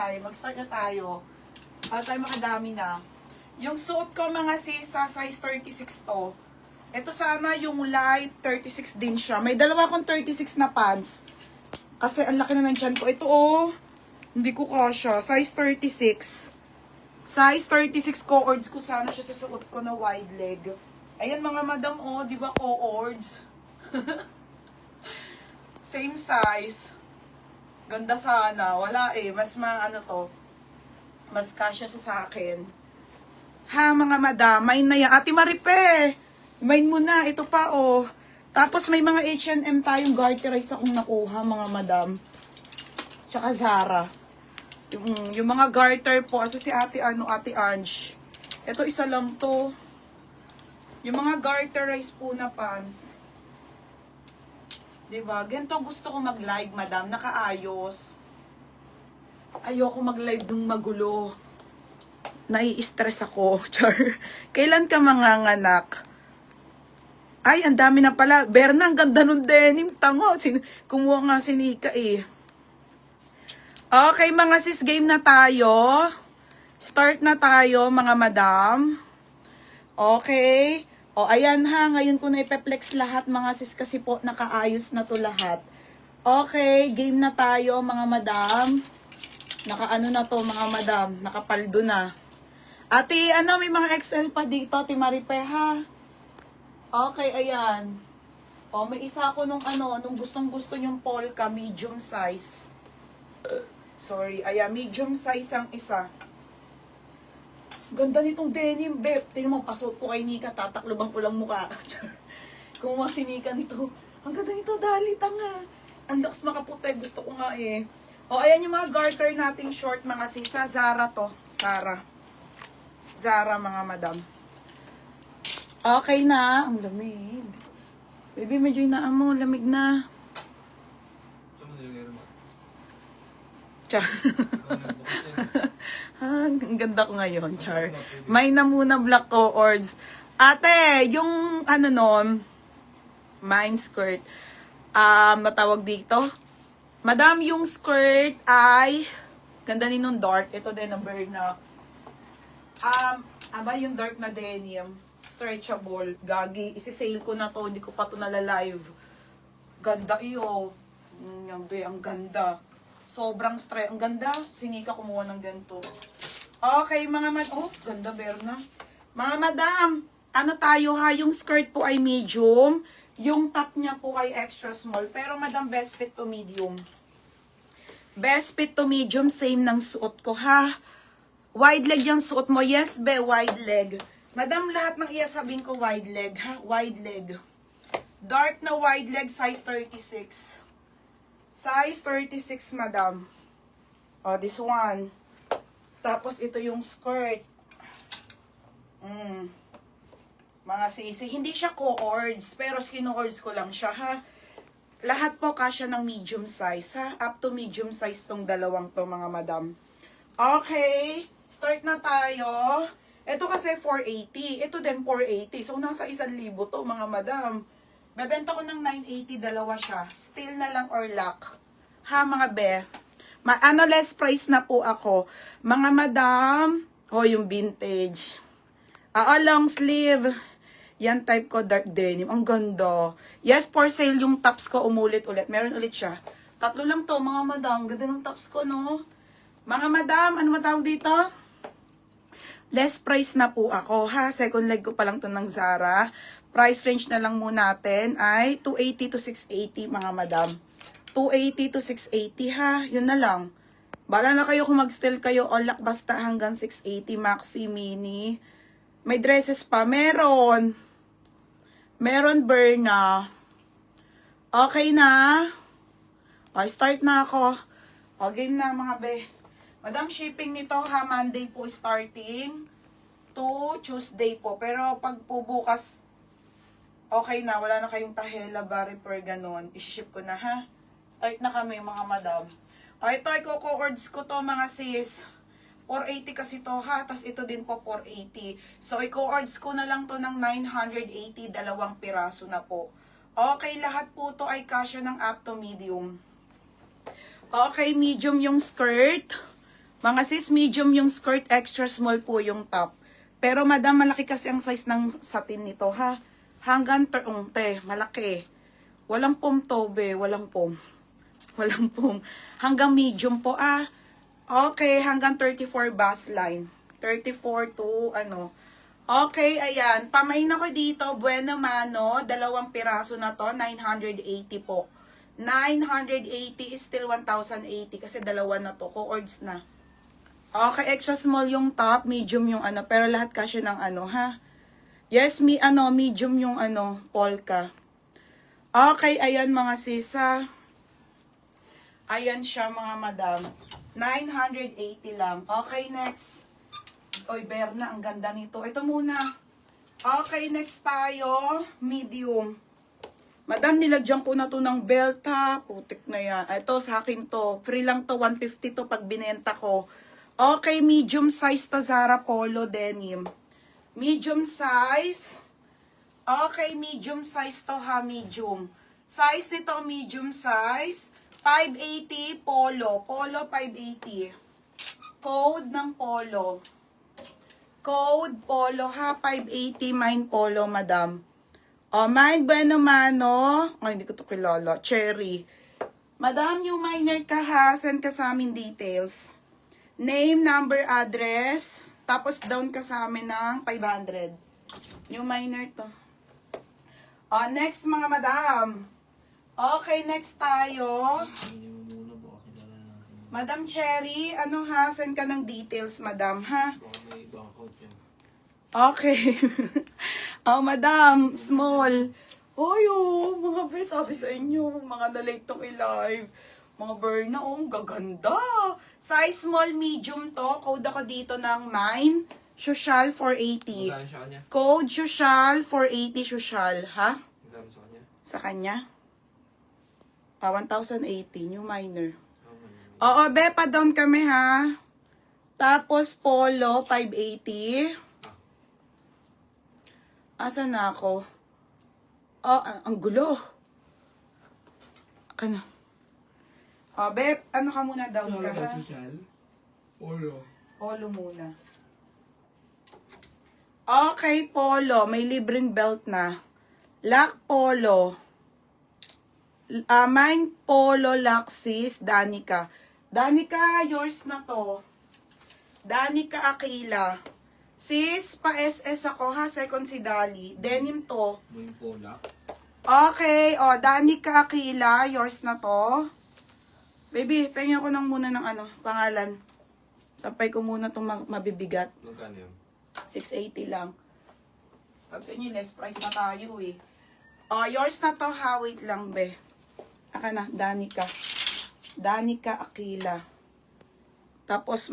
tayo. Mag-start na tayo. Para tayo makadami na. Yung suot ko mga sis, sa size 36 to. Ito sana yung light 36 din siya. May dalawa akong 36 na pants. Kasi ang laki na ng tiyan ko. Ito oh, hindi ko kasha. Size 36. Size 36 co-ords ko sana siya sa suot ko na wide leg. Ayan mga madam oh, di ba co-ords? Same size. Ganda sana. Wala eh. Mas ano to. Mas kasya sa akin. Ha mga madam. Main na yan. Ate Maripe. Main mo na. Ito pa oh. Tapos may mga H&M tayong garterize akong nakuha mga madam. Tsaka Zara. Yung mga garter po. Asa si ate ate Ange. Ito isa lang to. Yung mga garterize po na pants. Diba? Ganito gusto ko mag-live, madam. Nakaayos. Ayoko mag-live dung magulo. Nai-stress ako. Char. Kailan ka manganganak? Ay, ang dami na pala. Berna, ang ganda nun denim. Tango. Kumuha nga si Nika eh. Okay, mga sis, game na tayo. Start na tayo, mga madam. Okay. O, ayan ha, ngayon ko na ipeplex lahat mga sis kasi po nakaayos na to lahat. Okay, game na tayo mga madam. Nakaano na to mga madam, nakapaldo na. Ate, may mga XL pa dito, Ate Maripe ha. Okay, ayan. O, may isa ako nung nung gustong-gusto yung polka, medium size. Sorry, ayan, medium size ang isa. Ganda nitong denim, beb. Tingnan mo, pasok ko kay Nika, tatakloban ko lang mukha. Kumuha si Nika nito. Ang ganda nito, dali, tanga. Ang lakas makaputi, gusto ko nga eh. O, ayan yung mga garter nating short, mga sisa. Zara to, Zara. Zara, mga madam. Okay na. Ang lamig. Baby, medyo inaan mo, lamig na. Char. Ang ganda ko ngayon, Char. May na muna black co-ords. Ate, yung mine skirt, matawag dito. Madam, yung skirt ay, ganda ni nung dark. Ito din ang burn na. Yung dark na denim, stretchable, gagi. Isi-sale ko na to, hindi ko pa to nalalive. Ganda iyo. Ang ganda. Sobrang ang ganda. Sinika kumuha ng ganito. Okay, mga oh, ganda, Berna. Mga madam, tayo ha? Yung skirt po ay medium. Yung top niya po ay extra small. Pero madam, best fit to medium. Best fit to medium, same ng suot ko ha. Wide leg yung suot mo. Yes, be, wide leg. Madam, lahat ng sabihin ko wide leg ha. Wide leg. Dark na wide leg, size 36. Size 36, madam. Oh, this one. Tapos, ito yung skirt. Mga sisi. Hindi siya co-ords, pero skino-ords ko lang siya, ha? Lahat po kasya ng medium size, ha? Up to medium size tong dalawang to, mga madam. Okay. Start na tayo. Ito kasi 480. Ito din 480. So, nasa 1,000 to, mga madam. Bebenta ko ng 980, dalawa siya. Steel na lang or lock. Ha, mga be. Less price na po ako. Mga madam. Oh, yung vintage. Long sleeve. Yan type ko, dark denim. Ang ganda. Yes, for sale yung tops ko. Umulit ulit. Meron ulit siya. 3 lang to, mga madam. Ganda ng tops ko, no? Mga madam, ano matawag dito? Less price na po ako, ha? Second leg ko pa lang to ng Zara. Price range na lang muna natin ay 280 to 680, mga madam. 280 to 680, ha? Yun na lang. Bala na kayo kung mag-steal kayo, all lock basta hanggang 680, maxi, mini. May dresses pa. Meron. Meron, Berna. Okay na. O, start na ako. O, game na, mga be. Madam, shipping nito, ha? Monday po starting to Tuesday po. Pero pag po bukas, okay na, wala na kayong tahela, bari per ganon. I-ship ko na, ha? Start na kami, mga madam. O, ito, i-co-ords ko to, mga sis. 480 kasi to, ha? Tapos ito din po, 480. So, i-co-ords ko na lang to ng 980, 2 piraso na po. Okay, lahat po to ay kasya ng up to medium. Okay, medium yung skirt. Mga sis, medium yung skirt, extra small po yung top. Pero madam, malaki kasi ang size ng satin nito ha. Hanggang malaki. Walang pom tobe, walang pom. Walang pom. Hanggang medium po Okay, hanggang 34 bust line. 34 to Okay, ayan. Pamain ako dito. Bueno mano. 2 piraso na to. 980 po. 980 is still 1,080 kasi 2 na to. Co-ords na. Okay, extra small yung top. Medium yung pero lahat kasi ng ha. Yes, medium yung polka. Okay, ayan mga sisa. Ayan siya mga madam. 980 lang. Okay, next. Oy, Berna, ang ganda nito. Ito muna. Okay, next tayo. Medium. Madam, nilagyan ko na to ng belt ha. Putik na yan. Ito, sa akin to. Free lang to. 150 to pag binenta ko. Okay, medium size to Zara Polo Denim. Medium size. Okay, medium size to ha. Medium. Size nito, medium size. 580 Polo. Polo 580. Code ng Polo. Code Polo ha, 580 mine Polo, madam. Mine Bueno Mano. Hindi ko to kilala. Cherry. Madam, yung miner ka ha, send ka sa amin details. Name, number, address. Tapos down ka sa amin ng 500. Yung miner to. Next mga madam. Okay, next tayo. Madam Cherry, send ka ng details, madam, ha? Okay. Madam, small. Mga best, sabi sa inyo, mga na-late tong i-live. Mga Berna, gaganda. Size small, medium to. Code ako dito ng mine. Social 480. Code social 480 social, ha? Sa kanya? 1,080, new minor. Oo, Bepa down kami ha. Tapos Polo 580. Asan na ako? Ang gulo. Ano? Bep, ka muna down ka ha? Polo. Polo muna. Okay, Polo. May libreng belt na. Lock Polo. Mine Polo Laxis, Danica. Danica, yours na to. Danica Aquila. Sis, pa-SS ako ha, second si Dali. Denim to. May Pola. Okay, Danica Aquila, yours na to. Baby, pengin ko nang muna ng pangalan. Sampay ko muna itong mabibigat. Magkano yun? 680 lang. Tapos inyo, less price na tayo eh. Yours na to ha, wait lang be. Aka na, Danica. Danica Aquila. Tapos,